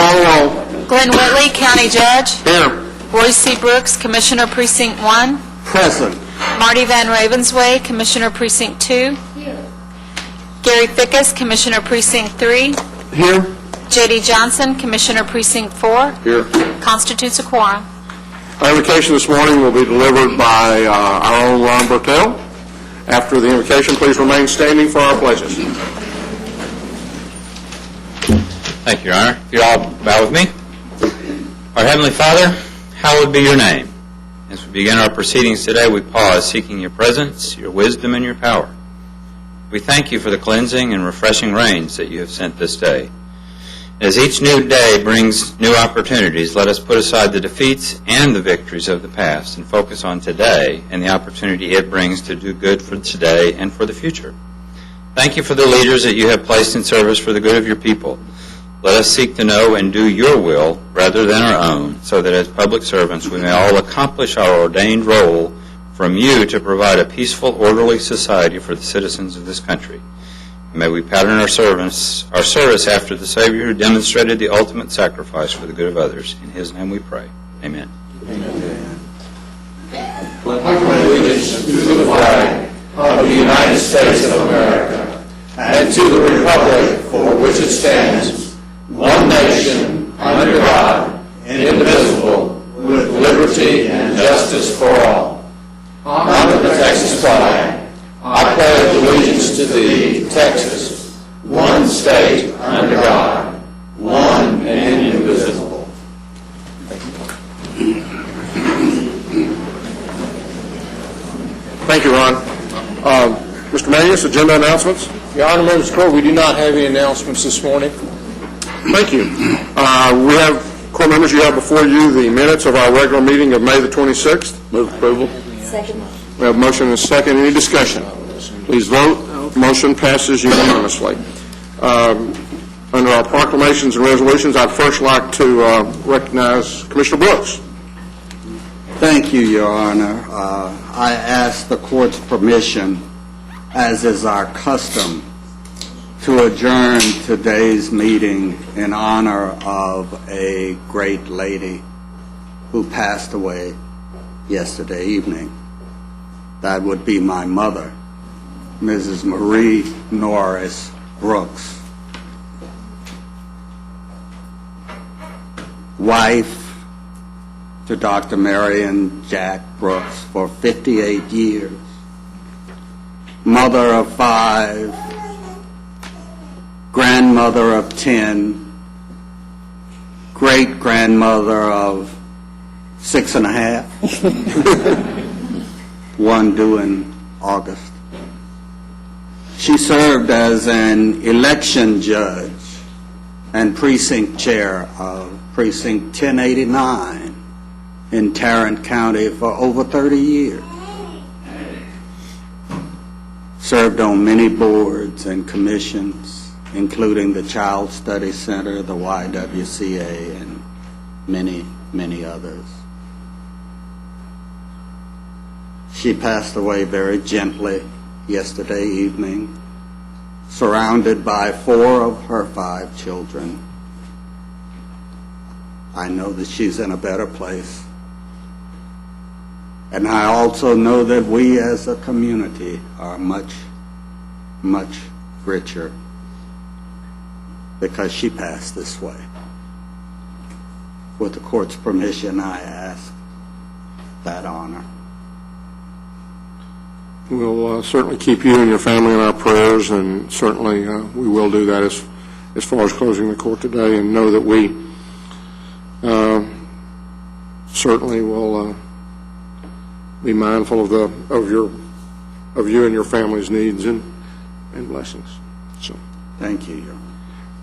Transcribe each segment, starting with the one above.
call the roll. Glenn Whitley, County Judge. Here. Royce C. Brooks, Commissioner Precinct 1. Present. Marty Van Ravensway, Commissioner Precinct 2. Gary Fickus, Commissioner Precinct 3. Here. J.D. Johnson, Commissioner Precinct 4. Here. Constitutes a quorum. Our invocation this morning will be delivered by our own Ron Bertel. After the invocation, please remain standing for our pledges. Thank you, Your Honor. If you all bow with me. Our Heavenly Father, hallowed be your name. As we begin our proceedings today, we pause seeking your presence, your wisdom, and your power. We thank you for the cleansing and refreshing rains that you have sent this day. As each new day brings new opportunities, let us put aside the defeats and the victories of the past and focus on today and the opportunity it brings to do good for today and for the future. Thank you for the leaders that you have placed in service for the good of your people. Let us seek to know and do your will rather than our own, so that as public servants we may all accomplish our ordained role from you to provide a peaceful, orderly society for the citizens of this country. May we pattern our service after the Savior who demonstrated the ultimate sacrifice for the good of others. In his name we pray. Amen. Amen. Pledge allegiance to the flag of the United States of America and to the republic for which it stands, one nation, under God, indivisible, with liberty and justice for all. Under the Texas flag, I pledge allegiance to thee, Texas, one state under God, one and indivisible. Thank you, Ron. Mr. Manius, agenda announcements? Your Honor, members of the court, we do not have any announcements this morning. Thank you. We have, court members, you have before you the minutes of our regular meeting of May the 26th. Move approval. Second. We have a motion and a second. Any discussion? Please vote. Motion passes unanimously. Under our proclamations and resolutions, I'd first like to recognize Commissioner Brooks. Thank you, Your Honor. I ask the court's permission, as is our custom, to adjourn today's meeting in honor of a great lady who passed away yesterday evening. That would be my mother, Mrs. Marie Norris Brooks, wife to Dr. Marion Jack Brooks for 58 years, mother of 5, grandmother of 10, great-grandmother of 6.5, one due in August. She served as an election judge and precinct chair of Precinct 1089 in Tarrant County for over 30 years. Served on many boards and commissions, including the Child Study Center, the YWCA, and many, many others. She passed away very gently yesterday evening, surrounded by 4 of her 5 children. I know that she's in a better place. And I also know that we as a community are much, much richer because she passed this way. With the court's permission, I ask that honor. We'll certainly keep you and your family in our prayers, and certainly we will do that as far as closing the court today, and know that we certainly will be mindful of you and your family's needs and blessings. So, thank you, Your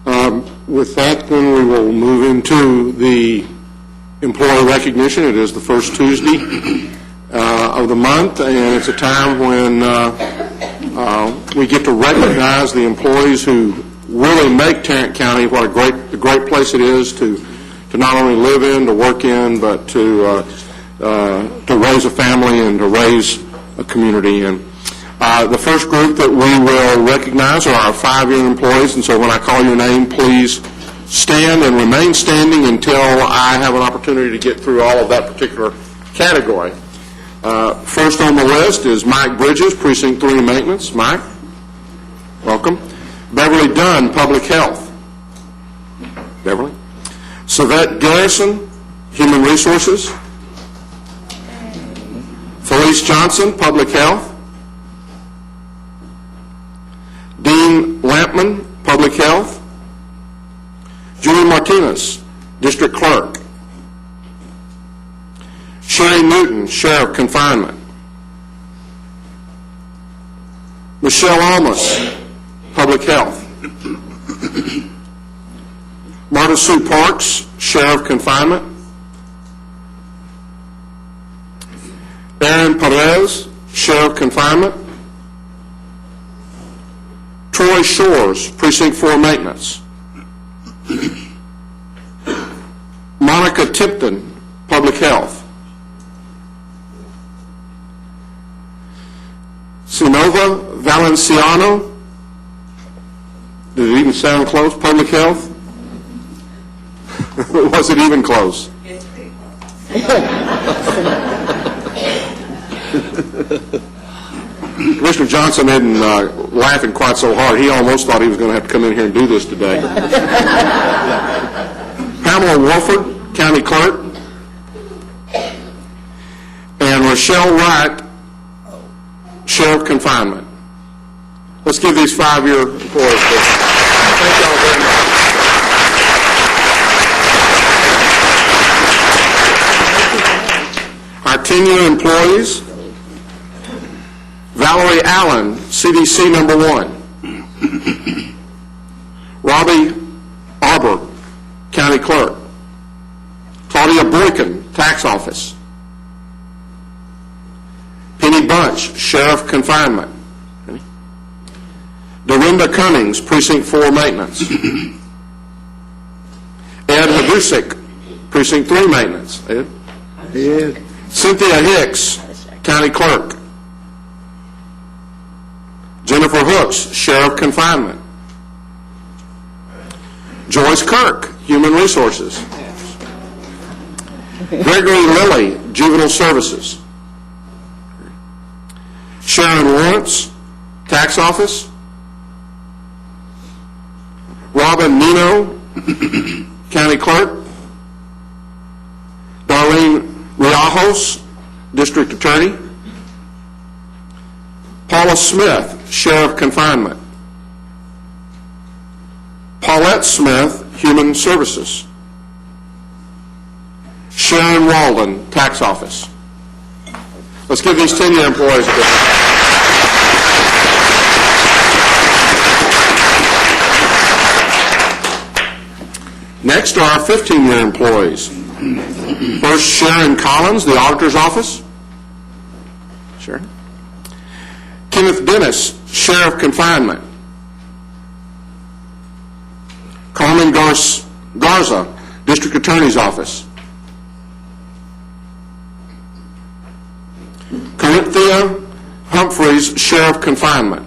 Honor. With that, then we will move into the employee recognition. It is the first Tuesday of the month, and it's a time when we get to recognize the employees who really make Tarrant County what a great place it is to not only live in, to work in, but to raise a family and to raise a community in. The first group that we will recognize are our 5-year employees, and so when I call your name, please stand and remain standing until I have an opportunity to get through all of that particular category. First on the list is Mike Bridges, Precinct 3 Maintenance. Mike, welcome. Beverly Dunn, Public Health. Beverly. Savette Garrison, Human Resources. Felice Johnson, Public Health. Dean Lampman, Public Health. Julie Martinez, District Clerk. Sherry Newton, Sheriff Confinement. Michelle Almas, Public Health. Marta Sue Parks, Sheriff Confinement. Aaron Perez, Sheriff Confinement. Troy Shores, Precinct 4 Maintenance. Monica Tipton, Public Health. Sinova Valenciano, did it even sound close? Public Health? Was it even close? Commissioner Johnson isn't laughing quite so hard. He almost thought he was going to have to come in here and do this today. Pamela Wolford, County Clerk. And Rochelle Wright, Sheriff Confinement. Let's give these 5-year employees. Thank you all very much. Our 10-year employees, Valerie Allen, CDC number 1. Robbie Arbor, County Clerk. Claudia Boykin, Tax Office. Penny Bunch, Sheriff Confinement. Dorinda Cummings, Precinct 4 Maintenance. Ed Hadusik, Precinct 3 Maintenance. Ed? Ed. Cynthia Hicks, County Clerk. Jennifer Hooks, Sheriff Confinement. Joyce Kirk, Human Resources. Gregory Lilly, Juvenile Services. Sharon Lawrence, Tax Office. Robin Nino, County Clerk. Darlene Riajos, District Attorney. Paula Smith, Sheriff Confinement. Paulette Smith, Human Services. Sharon Walden, Tax Office. Let's give these 10-year employees a good round. Next are our 15-year employees. First, Sharon Collins, the Auditor's Office. Sharon. Kenneth Dennis, Sheriff Confinement. Carmen Garza, District Attorney's Office. Corinthia Humphreys, Sheriff Confinement.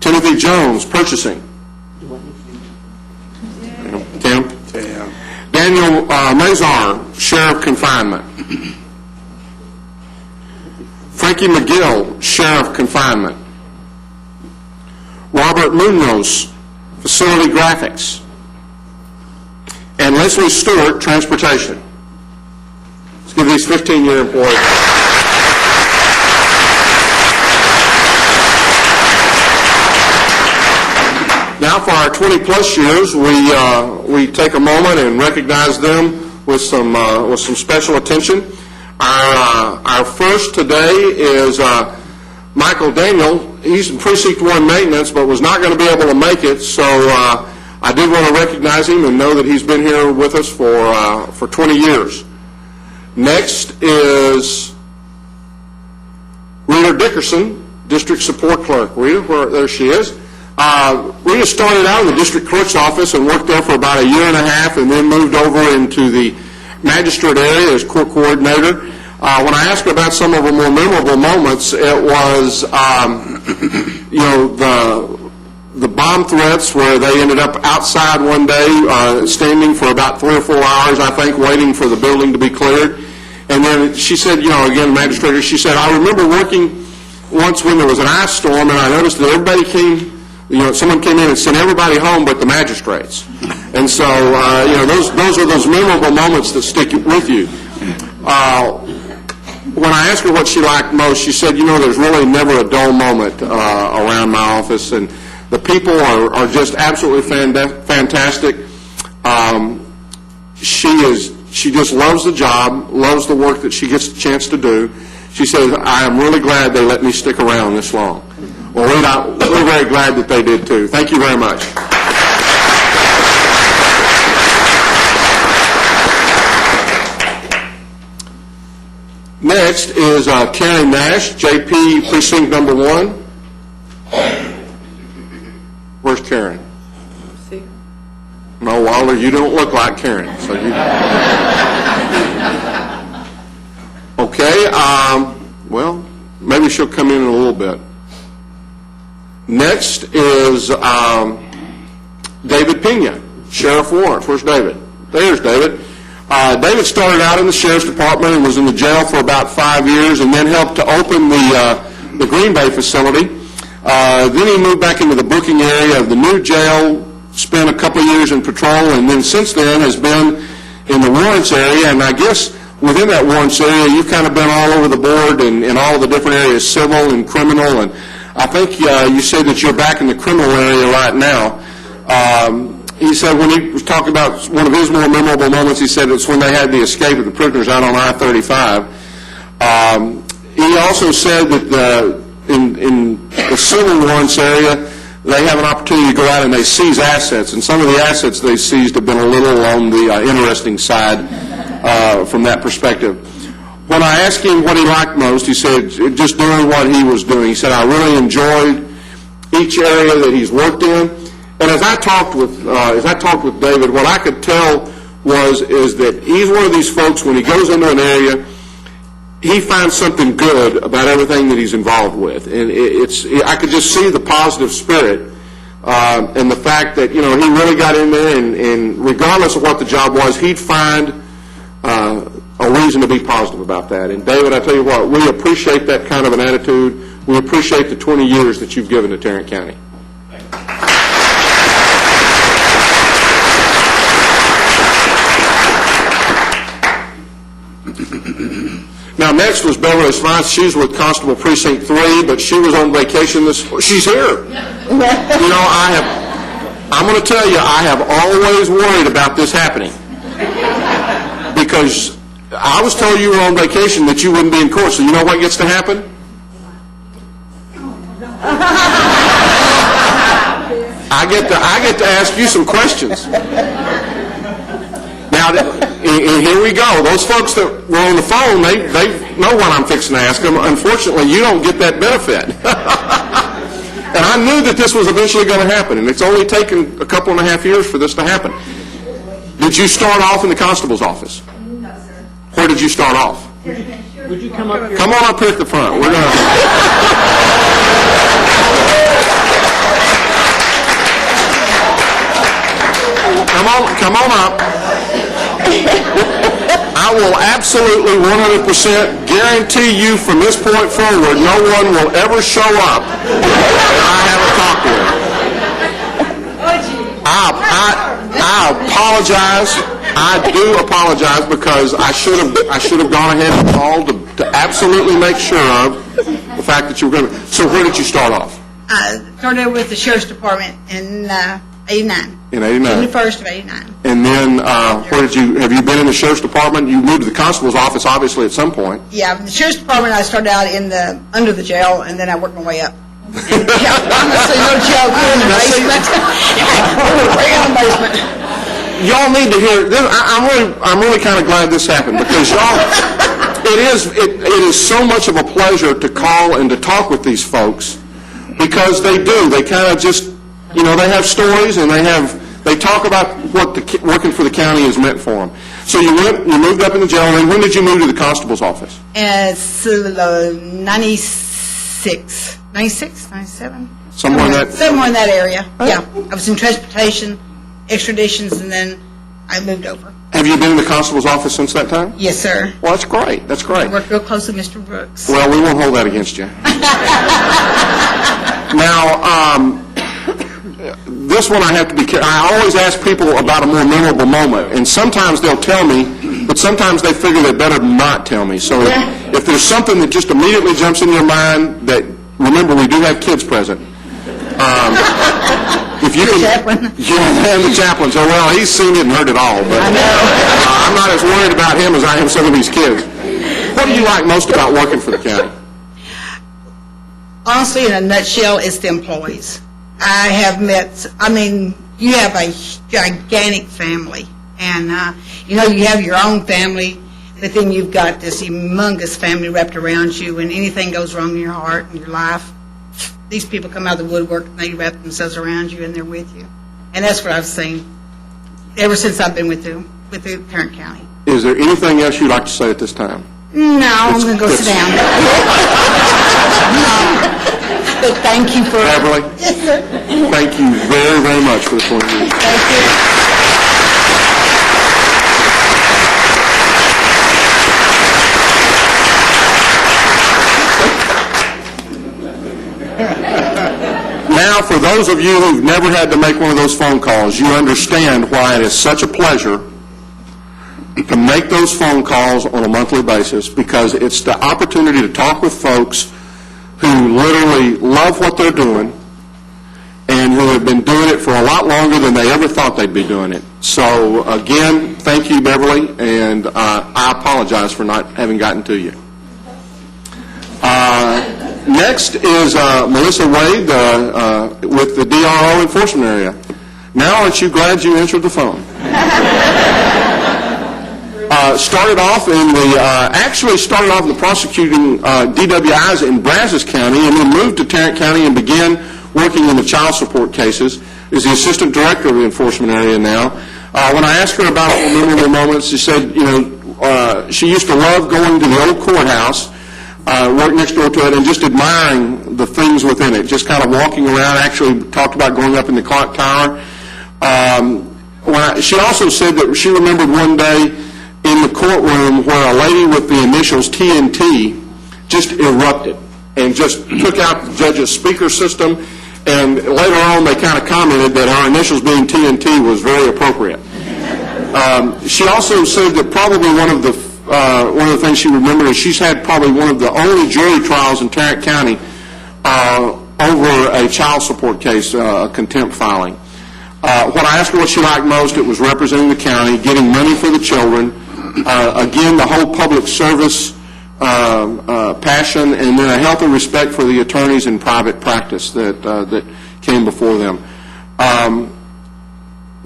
Timothy Jones, Purchasing. Tim? Daniel Mazar, Sheriff Confinement. Frankie McGill, Sheriff Confinement. Robert Munoz, Facility Graphics. And Leslie Stewart, Transportation. Let's give these 15-year employees. Now for our 20-plus years, we take a moment and recognize them with some special attention. Our first today is Michael Daniel. He's in Precinct 1 Maintenance, but was not going to be able to make it, so I did want to recognize him and know that he's been here with us for 20 years. Next is Rita Dickerson, District Support Clerk. Rita, there she is. Rita started out in the District Clerk's office and worked there for about a year and a half and then moved over into the magistrate area as court coordinator. When I asked her about some of her more memorable moments, it was, the bomb threats where they ended up outside one day, standing for about 3 or 4 hours, I think, waiting for the building to be cleared. And then she said, again, magistrate, she said, I remember working once when there was an ice storm, and I noticed that everybody came, someone came in and sent everybody home but the magistrates. And so, those are those memorable moments that stick with you. When I asked her what she liked most, she said, there's really never a dull moment around my office, and the people are just absolutely fantastic. She just loves the job, loves the work that she gets a chance to do. She says, I am really glad they let me stick around this long. Well, we're very glad that they did too. Thank you very much. Next is Karen Nash, JP Precinct Number 1. Where's Karen? No, Waller, you don't look like Karen. So you... Okay, well, maybe she'll come in a little bit. Next is David Pena, Sheriff Lawrence. Where's David? There's David. David started out in the Sheriff's Department and was in the jail for about 5 years and then helped to open the Green Bay facility. Then he moved back into the booking area of the new jail, spent a couple of years in patrol, and then since then has been in the warrants area. And I guess within that warrants area, you've kind of been all over the board in all the different areas, civil and criminal. And I think you said that you're back in the criminal area right now. He said when he was talking about one of his more memorable moments, he said it's when they had the escape of the prisoners out on I-35. He also said that in the civil warrants area, they have an opportunity to go out and they seize assets, and some of the assets they seized have been a little on the interesting side from that perspective. When I asked him what he liked most, he said just doing what he was doing. He said, I really enjoyed each area that he's worked in. And as I talked with David, what I could tell is that he's one of these folks, when he goes into an area, he finds something good about everything that he's involved with. And I could just see the positive spirit and the fact that, he really got in there, and regardless of what the job was, he'd find a reason to be positive about that. And David, I tell you what, we appreciate that kind of an attitude. We appreciate the 20 years that you've given to Tarrant County. Now, next was Beverly Smythe. She's with Constable Precinct 3, but she was on vacation she's here. I'm going to tell you, I have always worried about this happening. Because I was told you were on vacation that you wouldn't be in court, so you know what gets to happen? I get to ask you some questions. Now, and here we go. Those folks that were on the phone, they know what I'm fixing to ask them. Unfortunately, you don't get that benefit. And I knew that this was eventually going to happen, and it's only taken a couple and a half years for this to happen. Did you start off in the constable's office? No, sir. Where did you start off? Would you come up here? Come on up here at the front. We're going to... Come on up. I will absolutely 100% guarantee you from this point forward, no one will ever show up that I haven't talked with. I apologize. I do apologize because I should have gone ahead and called to absolutely make sure of the fact that you were going to. So where did you start off? I started with the Sheriff's Department in 89. In 89. June 1st of 89. And then have you been in the Sheriff's Department? You moved to the Constable's office, obviously, at some point. Yeah, in the Sheriff's Department, I started out under the jail, and then I worked my way up. And, honestly, no joke, in the basement. Right in the basement. Y'all need to hear this. I'm really kind of glad this happened because it is so much of a pleasure to call and to talk with these folks because they kind of just, they have stories and they talk about what working for the county has meant for them. So you moved up in the jail, and when did you move to the constable's office? It's 96. 96, 97? Somewhere in that- Somewhere in that area, yeah. I was in transportation, extraditions, and then I moved over. Have you been in the constable's office since that time? Yes, sir. Well, that's great. That's I great. worked real close with Mr. Brooks. Well, we won't hold that against you. Now, this one I have to be careful. I always ask people about a more memorable moment, and sometimes they'll tell me, but sometimes they figure they better not tell me. So if there's something that just immediately jumps in your mind, that remember we do have kids present. If you can, chaplain. yeah, and the chaplain. So well, he's seen it and heard it all. But I'm not as worried about him as I am some of these kids. What do you like most about working for the county? Honestly, in a nutshell, it's the employees. I have met, you have a gigantic family, and, you have your own family, but then you've got this humongous family wrapped around you, and anything goes wrong in your heart and your life, these people come out of the woodwork, and they wrap themselves around you, and they're with you. And that's what I've seen ever since I've been with the Tarrant County. Is there anything else you'd like to say at this time? No, I'm going to go sit down. But thank you for... Beverly? Yes, sir. Thank you very, very much for the 20 years. Thank you. Now, for those of you who've never had to make one of those phone calls, you understand why it is such a pleasure to make those phone calls on a monthly basis, because it's the opportunity to talk with folks who literally love what they're doing and who have been doing it for a lot longer than they ever thought they'd be doing it. So, again, thank you, Beverly, and I apologize for not having gotten to you. Next is Melissa Wade with the DRO enforcement area. Now, aren't you glad you answered the phone? Started off in the prosecuting DWIs in Brazos County, and then moved to Tarrant County and began working in the child support cases. Is the assistant director of the enforcement area now. When I asked her about memorable moments, she said, she used to love going to the old courthouse, work next door to it, and just admiring the things within it, just kind of walking around. Actually talked about going up in the clock tower. She also said that she remembered one day in the courtroom where a lady with the initials TNT just erupted and just took out the judge's speaker system, and later on they kind of commented that her initials being TNT was very appropriate. She also said that probably one of the things she remembered is she's had probably one of the only jury trials in Tarrant County over a child support case, a contempt filing. When I asked her what she liked most, it was representing the county, getting money for the children, again, the whole public service passion, and then a healthy respect for the attorneys in private practice that came before them.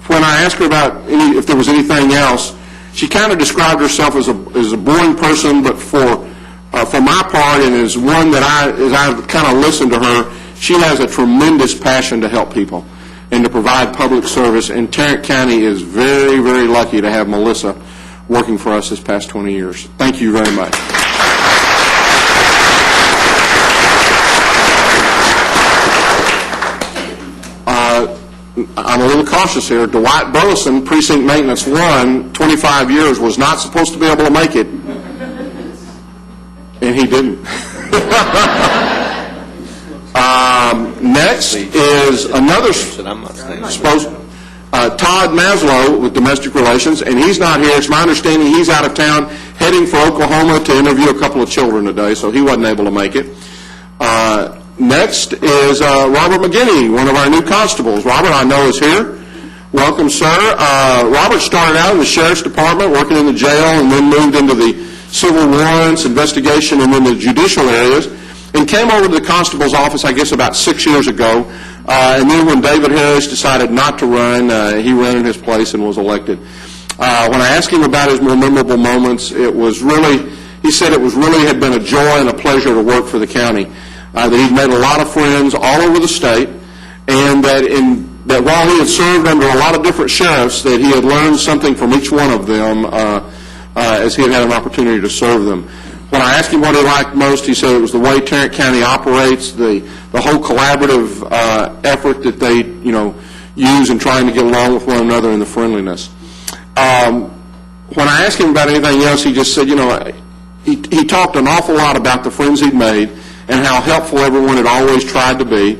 When I asked her about if there was anything else, she kind of described herself as a boring person, but for my part, and as one that as I've kind of listened to her, she has a tremendous passion to help people and to provide public service, and Tarrant County is very, very lucky to have Melissa working for us this past 20 years. Thank you very much. I'm a little cautious here. Dwight Burleson, Precinct Maintenance 1, 25 years, was not supposed to be able to make it, and he didn't. Next is another Todd Maslow with Domestic Relations, and he's not here. It's my understanding he's out of town heading for Oklahoma to interview a couple of children today, so he wasn't able to make it. Next is Robert McGinney, one of our new constables. Robert, I know, is here. Welcome, sir. Robert started out in the Sheriff's Department, working in the jail, and then moved into the civil warrants, investigation, and then the judicial areas, and came over to the constable's office, I guess, about 6 years ago. And then when David Harris decided not to run, he ran in his place and was elected. When I asked him about his more memorable moments, he said it had been a joy and a pleasure to work for the county. That he'd made a lot of friends all over the state, and that while he had served under a lot of different sheriffs, that he had learned something from each one of them as he had had an opportunity to serve them. When I asked him what he liked most, he said it was the way Tarrant County operates, the whole collaborative effort that they, use in trying to get along with one another and the friendliness. When I asked him about anything else, he just said, he talked an awful lot about the friends he'd made and how helpful everyone had always tried to be,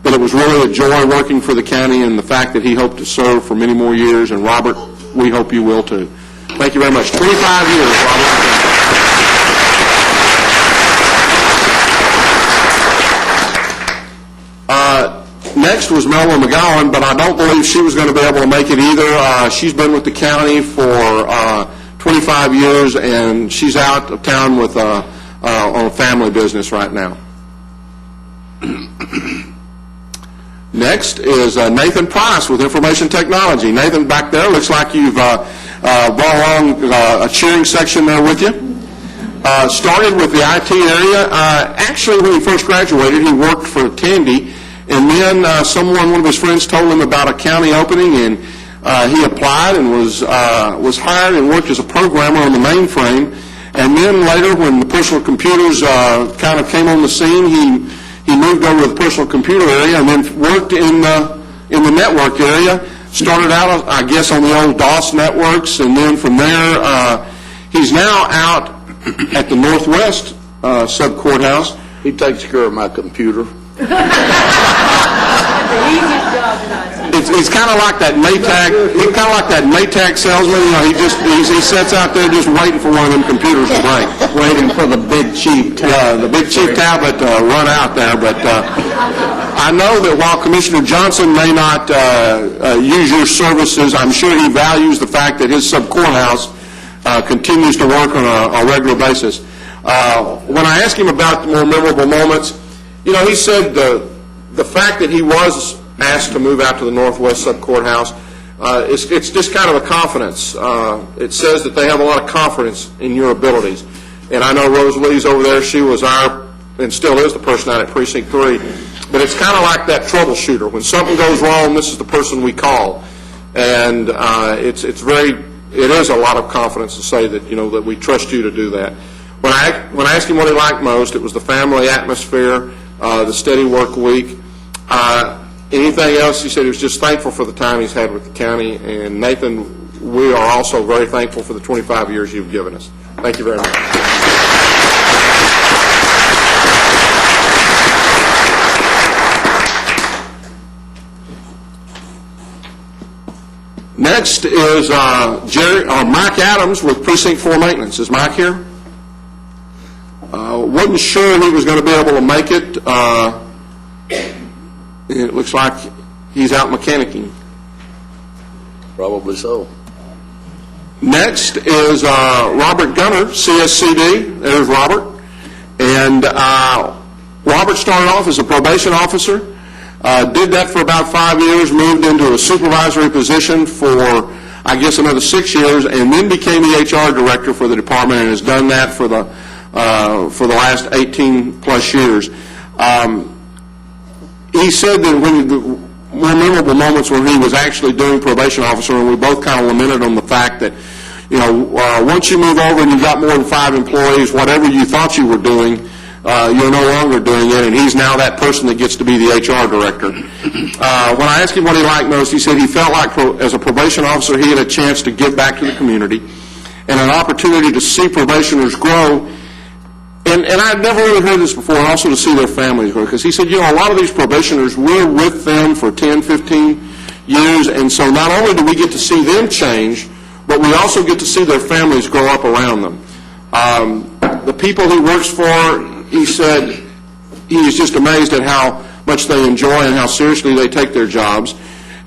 that it was really a joy working for the county, and the fact that he hoped to serve for many more years. And Robert, we hope you will too. Thank you very much. 25 years, Robert. Next was Melvin McGowan, but I don't believe she was going to be able to make it either. She's been with the county for 25 years, and she's out of town with on a family business right now. Next is Nathan Price with Information Technology. Nathan, back there, looks like you've brought along a cheering section there with you. Started with the IT area. Actually, when he first graduated, he worked for Tandy, and then one of his friends told him about a county opening, and he applied and was hired and worked as a programmer on the mainframe. And then later, when the personal computers kind of came on the scene, he moved over to the personal computer area and then worked in the network area. Started out, I guess, on the old DOS networks, and then from there, he's now out at the Northwest Sub-Courthouse. He takes care of my computer. It's kind of like that Maytag. He's kind of like that Maytag salesman. He sits out there just waiting for one of them computers to break, Waiting for the big cheap tablet. the big cheap tablet to run out there. But I know that while Commissioner Johnson may not use your services, I'm sure he values the fact that his sub-courthouse continues to work on a regular basis. When I asked him about the more memorable moments, he said the fact that he was asked to move out to the Northwest Sub-Courthouse, it's just kind of a confidence. It says that they have a lot of confidence in your abilities. And I know Rose Lee's over there. She was and still is the person out at Precinct 3. But it's kind of like that troubleshooter. When something goes wrong, this is the person we call. And it is a lot of confidence to say that, that we trust you to do that. When I asked him what he liked most, it was the family atmosphere, the steady work week. Anything else, he said he was just thankful for the time he's had with the county. And Nathan, we are also very thankful for the 25 years you've given us. Thank you very much. Next is Mike Adams with Precinct 4 Maintenance. Is Mike here? Wasn't sure he was going to be able to make it. It looks like he's out mechanicking. Probably so. Next is Robert Gunner, CSCD. There's Robert. And Robert started off as a probation officer, did that for about 5 years, moved into a supervisory position for, I guess, another 6 years, and then became the HR director for the department, and has done that for the last 18-plus years. He said that when the more memorable moments when he was actually doing probation officer, and we both kind of lamented on the fact that, once you move over and you've got more than 5 employees, whatever you thought you were doing, you're no longer doing it, and he's now that person that gets to be the HR director. When I asked him what he liked most, he said he felt like as a probation officer he had a chance to give back to the community and an opportunity to see probationers grow. And I'd never really heard this before, and also to see their families grow, because he said, a lot of these probationers, we're with them for 10, 15 years, and so not only do we get to see them change, but we also get to see their families grow up around them. The people he works for, he said he was just amazed at how much they enjoy and how seriously they take their jobs.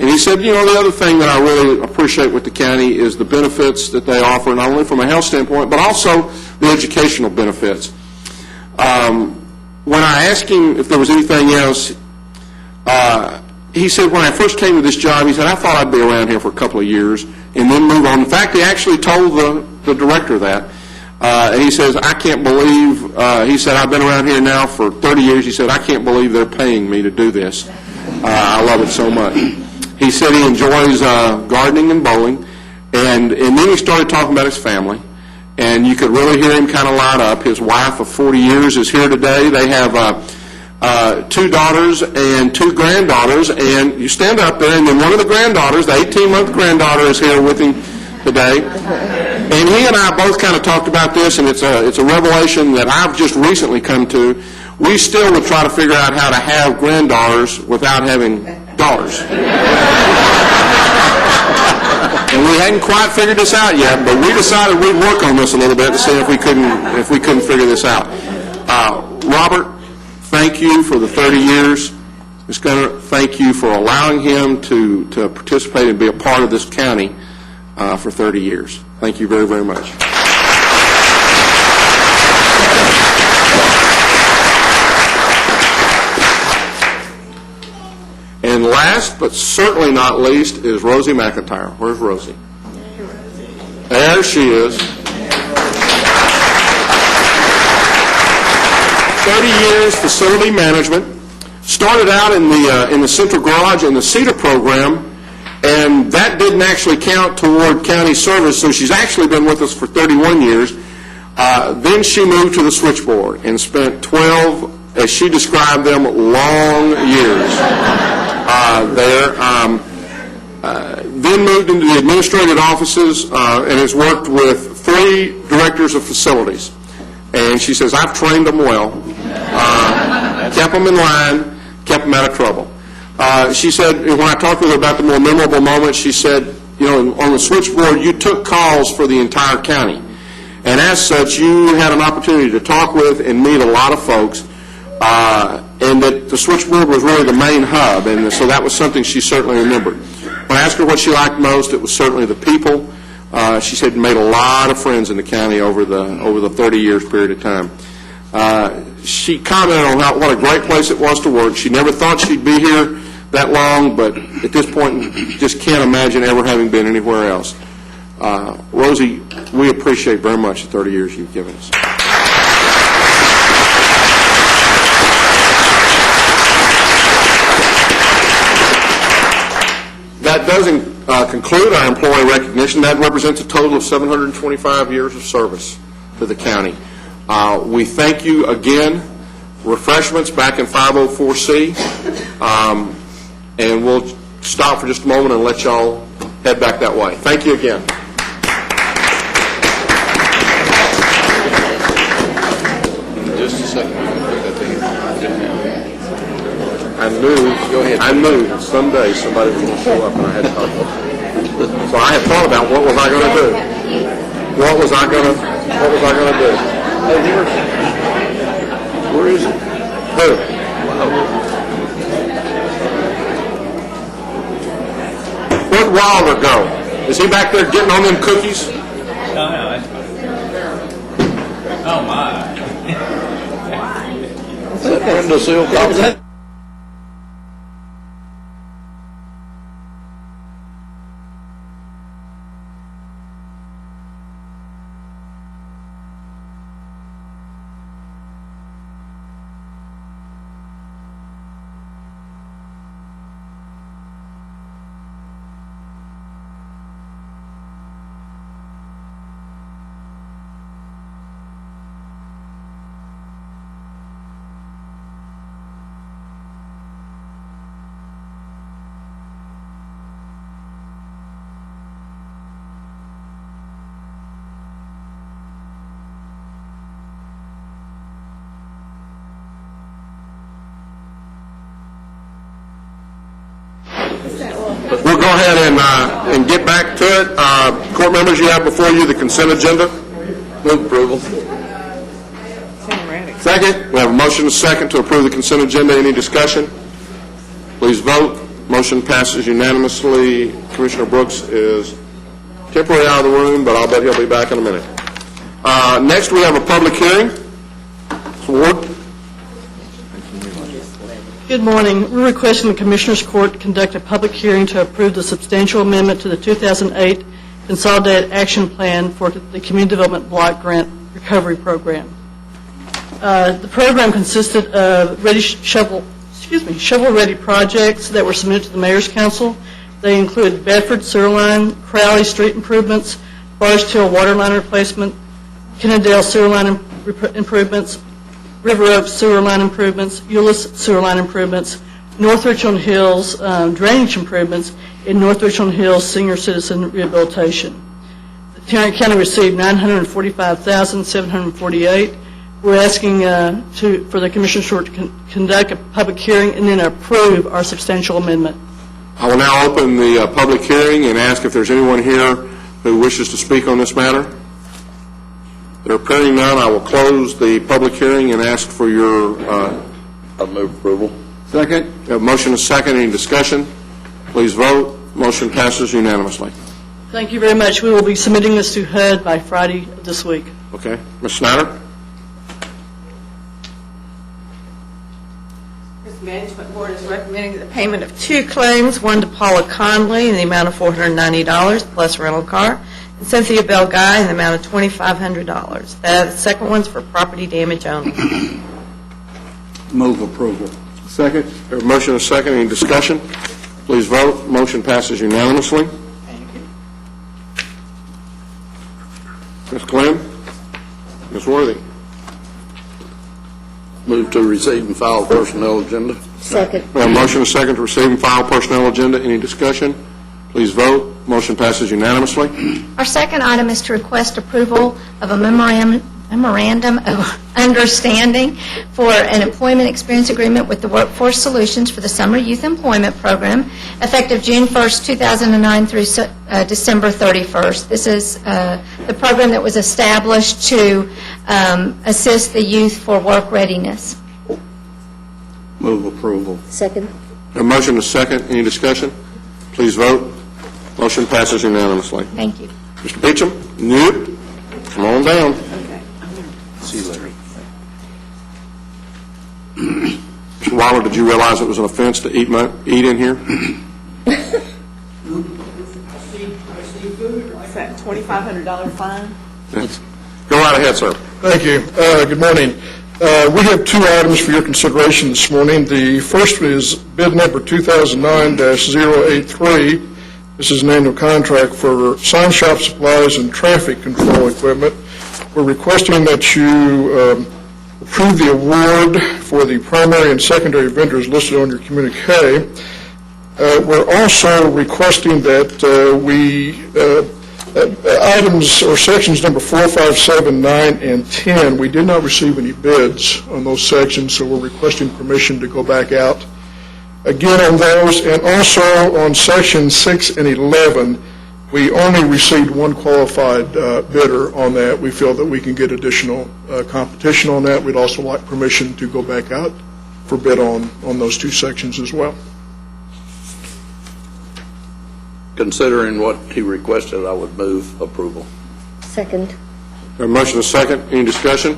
And he said, the other thing that I really appreciate with the county is the benefits that they offer, not only from a health standpoint, but also the educational benefits. When I asked him if there was anything else, he said when I first came to this job, he said, I thought I'd be around here for a couple of years and then move on. In fact, he actually told the director that. And he says, I can't believe, he said, I've been around here now for 30 years. He said, I can't believe they're paying me to do this. I love it so much. He said he enjoys gardening and bowling. And then he started talking about his family. and you could really hear him kind of light up. His wife of 40 years is here today. They have 2 daughters and 2 granddaughters, and you stand up there, and then one of the granddaughters, the 18-month granddaughter, is here with him today. And he and I both kind of talked about this, and it's a revelation that I've just recently come to. We still would try to figure out how to have granddaughters without having daughters. And we hadn't quite figured this out yet, but we decided we'd work on this a little bit to see if we couldn't figure this out. Robert, thank you for the 30 years. Ms. Gunner, thank you for allowing him to participate and be a part of this county for 30 years. Thank you very, very much. And last, but certainly not least, is Rosie McIntyre. Where's Rosie? There she is. 30 years facility management. Started out in the Central Garage in the CETA program, and that didn't actually count toward county service, so she's actually been with us for 31 years. Then she moved to the switchboard and spent 12, as she described them, long years there. Then moved into the administrative offices and has worked with 3 directors of facilities. And she says, I've trained them well, kept them in line, kept them out of trouble. She said, when I talked with her about the more memorable moments, she said, on the switchboard, you took calls for the entire county. And as such, you had an opportunity to talk with and meet a lot of folks, and that the switchboard was really the main hub, and so that was something she certainly remembered. When I asked her what she liked most, it was certainly the people. She said made a lot of friends in the county over the 30 years period of time. She commented on what a great place it was to work. She never thought she'd be here that long, but at this point, just can't imagine ever having been anywhere else. Rosie, we appreciate very much the 30 years you've given us. That does conclude our employee recognition. That represents a total of 725 years of service to the county. We thank you again. Refreshments back in 504C. And we'll stop for just a moment and let y'all head back that way. Thank you again. Just a second. I knew someday somebody was going to show up and I had to talk to them. So I had thought about what was I going to do. What was I going to do? Where is it? Who? Where'd Wilder go? Is he back there getting on them cookies? Oh, my. Is that Brenda Seal? We'll go ahead and get back to it. Court members, you have before you the consent agenda. Move approval. Second. We have a motion and a second to approve the consent agenda. Any discussion? Please vote. Motion passes unanimously. Commissioner Brooks is temporarily out of the room, but I'll bet he'll be back in a minute. Next, we have a public hearing. Ward. Good morning. We're requesting the Commissioners Court conduct a public hearing to approve the substantial amendment to the 2008 Consolidated Action Plan for the Community Development Block Grant Recovery Program. The program consisted of shovel-ready projects that were submitted to the Mayor's Council. They include Bedford Sewer Line, Crowley Street improvements, Barstow water line replacement, Kennedale sewer line improvements, River Oaks sewer line improvements, Euless sewer line improvements, North Richland Hills drainage improvements, and North Richland Hills senior citizen rehabilitation. The Tarrant County received $945,748. We're asking for the Commissioners Court to conduct a public hearing and then approve our substantial amendment. I will now open the public hearing and ask if there's anyone here who wishes to speak on this matter. There appearing none, I will close the public hearing and ask for your... I move approval. Second. We have a motion and a second. Any discussion? Please vote. Motion passes unanimously. Thank you very much. We will be submitting this to HUD by Friday of this week. Okay. Ms. Snyder? The Management Board is recommending the payment of 2 claims, one to Paula Conley in the amount of $490 plus rental car, and Cynthia Bell Guy in the amount of $2,500. The second one's for property damage only. Move approval. Second. We have a motion and a second. Any discussion? Please vote. Motion passes unanimously. Thank you. Ms. Glenn? Ms. Worthing? Move to receive and file personnel agenda. Second. We have a motion and a second to receive and file personnel agenda. Any discussion? Please vote. Motion passes unanimously. Our second item is to request approval of a memorandum of understanding for an employment experience agreement with the Workforce Solutions for the Summer Youth Employment Program, effective June 1st, 2009 through December 31st. This is the program that was established to assist the youth for work readiness. Move approval. Second. A motion and a second. Any discussion? Please vote. Motion passes unanimously. Thank you. Mr. Beecham? Nope. Come on down. See you later. Mr. Waller, did you realize it was an offense to eat in here? What's that, $2,500 fine? Go right ahead, sir. Thank you. Good morning. We have 2 items for your consideration this morning. The first is bid number 2009-083. This is an annual contract for sign shop supplies and traffic control equipment. We're requesting that you approve the award for the primary and secondary vendors listed on your communique. We're also requesting that items or sections number 4, 5, 7, 9, and 10, we did not receive any bids on those sections, so we're requesting permission to go back out again on those. And also on section 6 and 11, we only received 1 qualified bidder on that. We feel that we can get additional competition on that. We'd also like permission to go back out for bid on those 2 sections as well. Considering what he requested, I would move approval. Second. A motion and a second. Any discussion?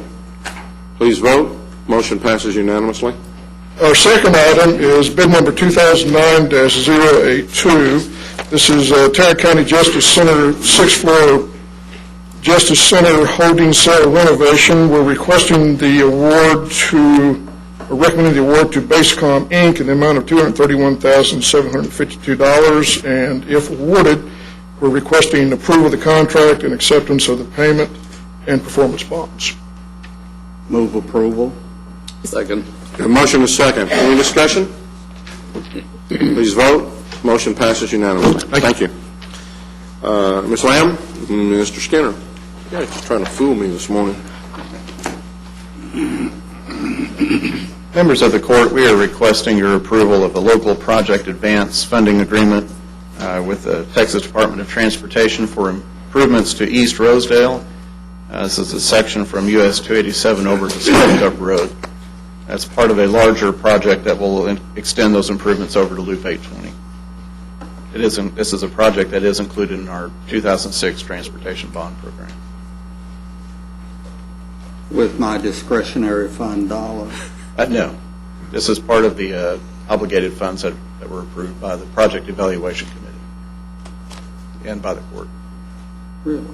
Please vote. Motion passes unanimously. Our second item is bid number 2009-082. This is Tarrant County Justice Center, 6th floor Justice Center holding cell renovation. We're requesting the award recommending the award to Basecom Inc. in the amount of $231,752, and if awarded, we're requesting approval of the contract and acceptance of the payment and performance bonds. Move approval. Second. A motion and a second. Any discussion? Please vote. Motion passes unanimously. Thank you. Ms. Lamb? Mr. Skinner? You guys are trying to fool me this morning. Members of the court, we are requesting your approval of a local project advance funding agreement with the Texas Department of Transportation for improvements to East Rosedale. This is a section from US 287 over to Stone Cup Road. That's part of a larger project that will extend those improvements over to Loop 820. This is a project that is included in our 2006 transportation bond program. With my discretionary fund dollar. No. This is part of the obligated funds that were approved by the Project Evaluation Committee and by the court. Really?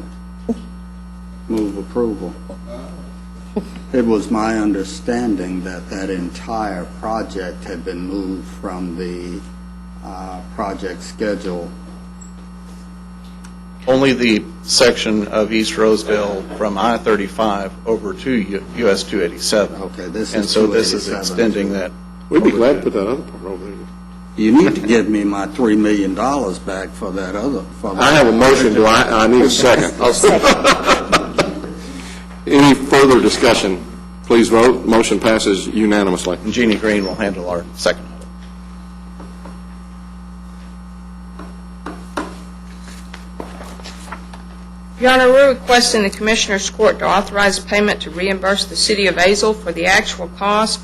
Move approval. It was my understanding that that entire project had been moved from the project schedule Only the section of East Rosedale from I-35 over to US 287. Okay, this is And so this is 287. extending that. We'd be glad to put that other part over there. You need to give me my $3 million back for that other. I have a motion, do I need a second? Any further discussion? Please vote. Motion passes unanimously. And Jeannie Green will handle our second. Your Honor, we're requesting the Commissioners Court to authorize payment to reimburse the City of Azle for the actual cost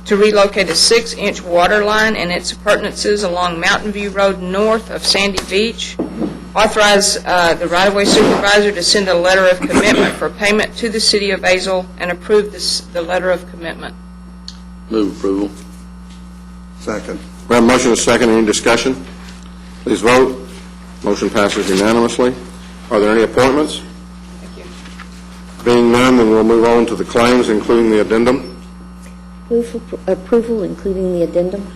to relocate a 6-inch water line and its appurtenances along Mountain View Road north of Sandy Beach. Authorize the right-of-way supervisor to send a letter of commitment for payment to the City of Azle and approve the letter of commitment. Move approval. Second. We have a motion and a second. Any discussion? Please vote. Motion passes unanimously. Are there any appointments? Thank you. Being none, then we'll move on to the claims, including the addendum. Move for approval, including the addendum.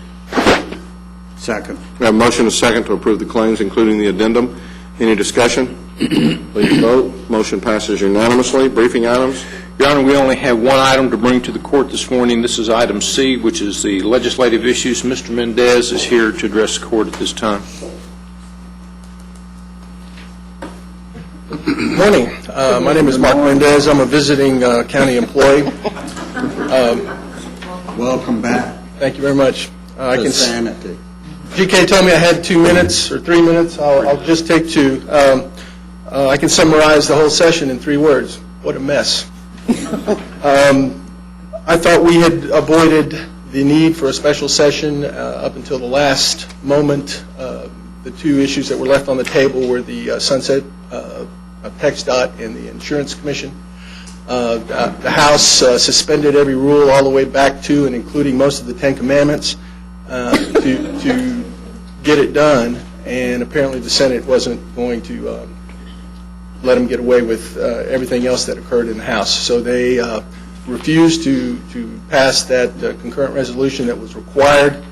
Second. We have a motion and a second to approve the claims, including the addendum. Any discussion? Please vote. Motion passes unanimously. Briefing items. Your Honor, we only have one item to bring to the court this morning. This is item C, which is the legislative issues. Mr. Mendez is here to address the court at this time. Good morning. My name is Mark Mendez. I'm a visiting county employee. Welcome back Thank you very much. I to can sanity. GK told me I had 2 minutes or 3 minutes. I'll just take 2. I can summarize the whole session in 3 words. What a mess. I thought we had avoided the need for a special session up until the last moment. The 2 issues that were left on the table were the sunset of TxDOT and the Insurance Commission. The House suspended every rule all the way back to and including most of the 10 Commandments to get it done, and apparently the Senate wasn't going to let them get away with everything else that occurred in the House. So they refused to pass that concurrent resolution that was required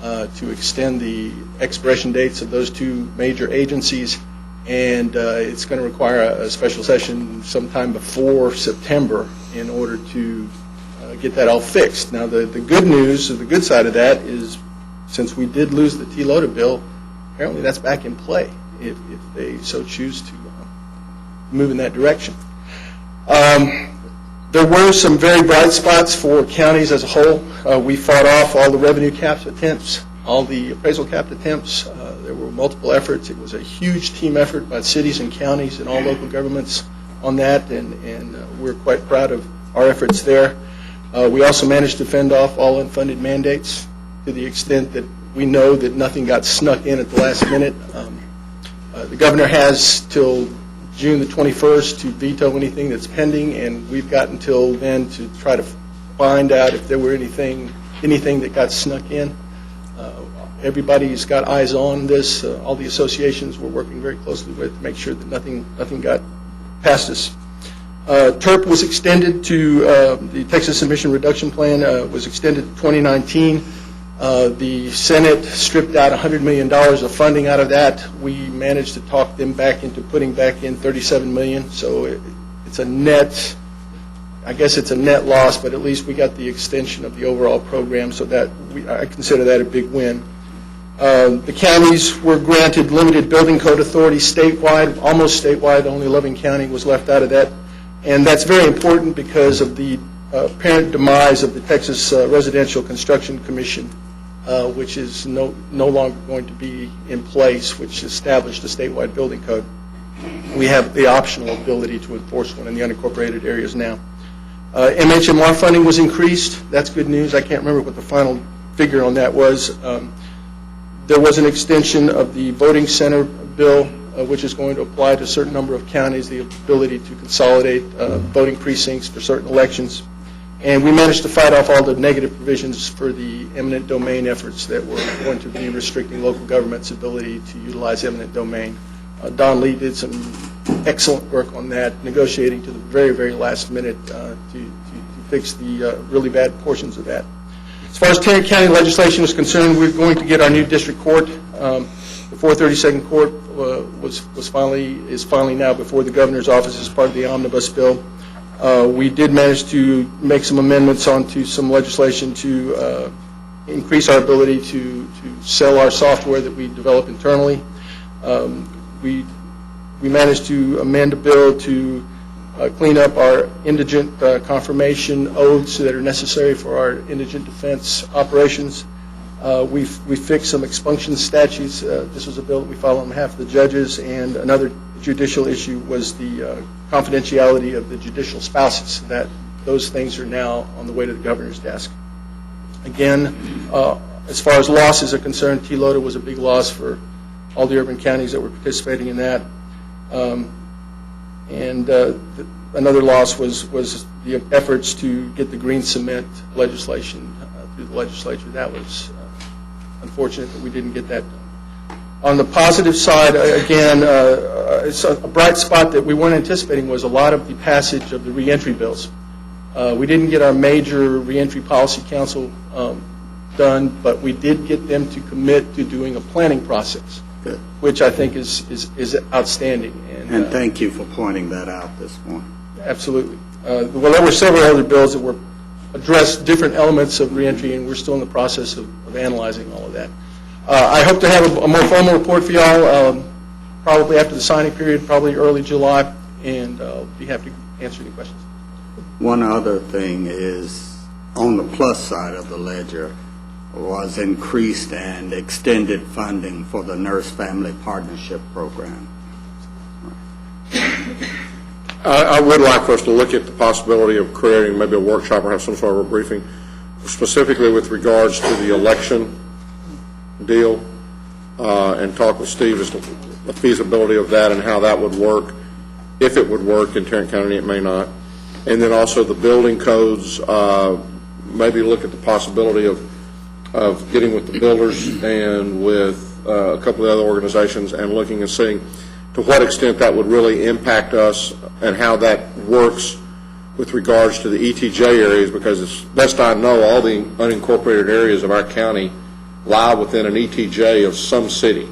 to extend the expiration dates of those 2 major agencies, and it's going to require a special session sometime before September in order to get that all fixed. Now, the good news, or the good side of that, is since we did lose the T-LOTA bill, apparently that's back in play if they so choose to move in that direction. There were some very bright spots for counties as a whole. We fought off all the revenue cap attempts, all the appraisal cap attempts. There were multiple efforts. It was a huge team effort by cities and counties and all local governments on that, and we're quite proud of our efforts there. We also managed to fend off all unfunded mandates to the extent that we know that nothing got snuck in at the last minute. The governor has till June the 21st to veto anything that's pending, and we've got until then to try to find out if there were anything that got snuck in. Everybody's got eyes on this. All the associations we're working very closely with to make sure that nothing got past us. TURP was extended to, the Texas Emission Reduction Plan was extended to 2019. The Senate stripped out $100 million of funding out of that. We managed to talk them back into putting back in $37 million. So it's a net, I guess it's a net loss, but at least we got the extension of the overall program, so that I consider that a big win. The counties were granted limited building code authority statewide, almost statewide. Only Loving County was left out of that. And that's very important because of the apparent demise of the Texas Residential Construction Commission, which is no longer going to be in place, which established a statewide building code. We have the optional ability to enforce one in the unincorporated areas now. MHMR funding was increased. That's good news. I can't remember what the final figure on that was. There was an extension of the voting center bill, which is going to apply to a certain number of counties, the ability to consolidate voting precincts for certain elections. And we managed to fight off all the negative provisions for the eminent domain efforts that were going to be restricting local government's ability to utilize eminent domain. Don Lee did some excellent work on that, negotiating to the very, very last minute to fix the really bad portions of that. As far as Tarrant County legislation is concerned, we're going to get our new district court. The 432nd Court is finally now before the Governor's office as part of the omnibus bill. We did manage to make some amendments onto some legislation to increase our ability to sell our software that we develop internally. We managed to amend a bill to clean up our indigent confirmation oaths that are necessary for our indigent defense operations. We fixed some expunction statutes. This was a bill that we filed on behalf of the judges, and another judicial issue was the confidentiality of the judicial spouses. Those things are now on the way to the Governor's desk. Again, as far as losses are concerned, TLOTA was a big loss for all the urban counties that were participating in that. Another loss was the efforts to get the green cement legislation through the legislature. That was unfortunate that we didn't get that done. On the positive side, again, it's a bright spot that we weren't anticipating was a lot of the passage of the reentry bills. We didn't get our major reentry policy council done, but we did get them to commit to doing a planning process, which I think is outstanding. And thank you for pointing that out this morning. Absolutely. Well, there were several other bills that were addressed different elements of reentry, and we're still in the process of analyzing all of that. I hope to have a more formal report for y'all probably after the signing period, probably early July, and I'll be happy to answer any questions. One other thing is, on the plus side of the ledger, was increased and extended funding for the Nurse Family Partnership Program. I would like for us to look at the possibility of creating maybe a workshop or have some sort of a briefing, specifically with regards to the election deal, and talk with Steve as to the feasibility of that and how that would work, if it would work in Tarrant County. It may not. And then also the building codes, maybe look at the possibility of getting with the builders and with a couple of other organizations and looking and seeing to what extent that would really impact us and how that works with regards to the ETJ areas, because as best I know, all the unincorporated areas of our county lie within an ETJ of some city.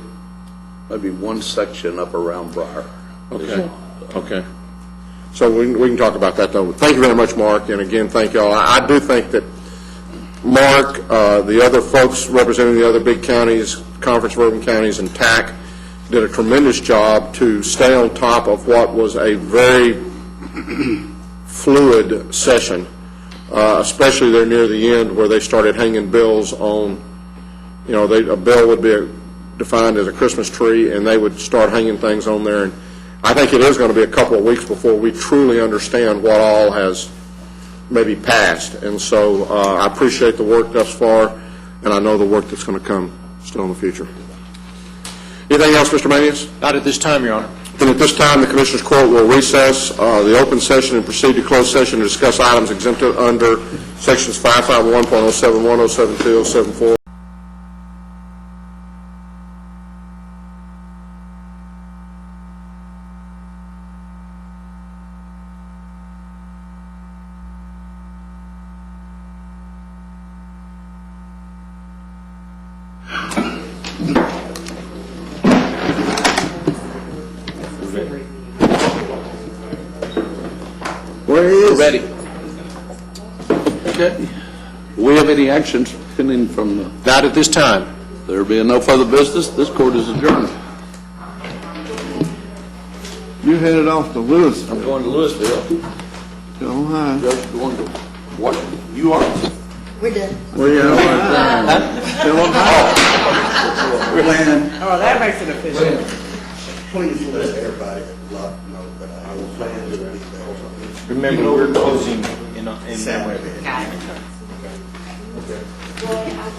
Maybe one section up around Briar. Okay. Okay. So we can talk about that, though. Thank you very much, Mark, and again, thank you all. I do think that Mark, the other folks representing the other big counties, Conference of Urban Counties, and TAC, did a tremendous job to stay on top of what was a very fluid session, especially there near the end where they started hanging bills on, a bill would be defined as a Christmas tree, and they would start hanging things on there. And I think it is going to be a couple of weeks before we truly understand what all has maybe passed. And so I appreciate the work thus far, and I know the work that's going to come still in the future. Anything else, Mr. Manius? Not at this time, Your Honor. Then at this time, the Commissioners' Court will recess the open session and proceed to closed session to discuss items exempted under Sections 551.071, 072, 074. We're ready. Okay. Do we have any actions pending from the... Not at this time. There being no further business, this court is adjourned. You headed off to Louisville. I'm going to Louisville. Go high. Judge going to what? You are? We did. Well, yeah, Still on high. Plan. Oh, that makes it official. Please let everybody know that I will plan to be there. Remember, we're closing in Saturday. memory. Well, I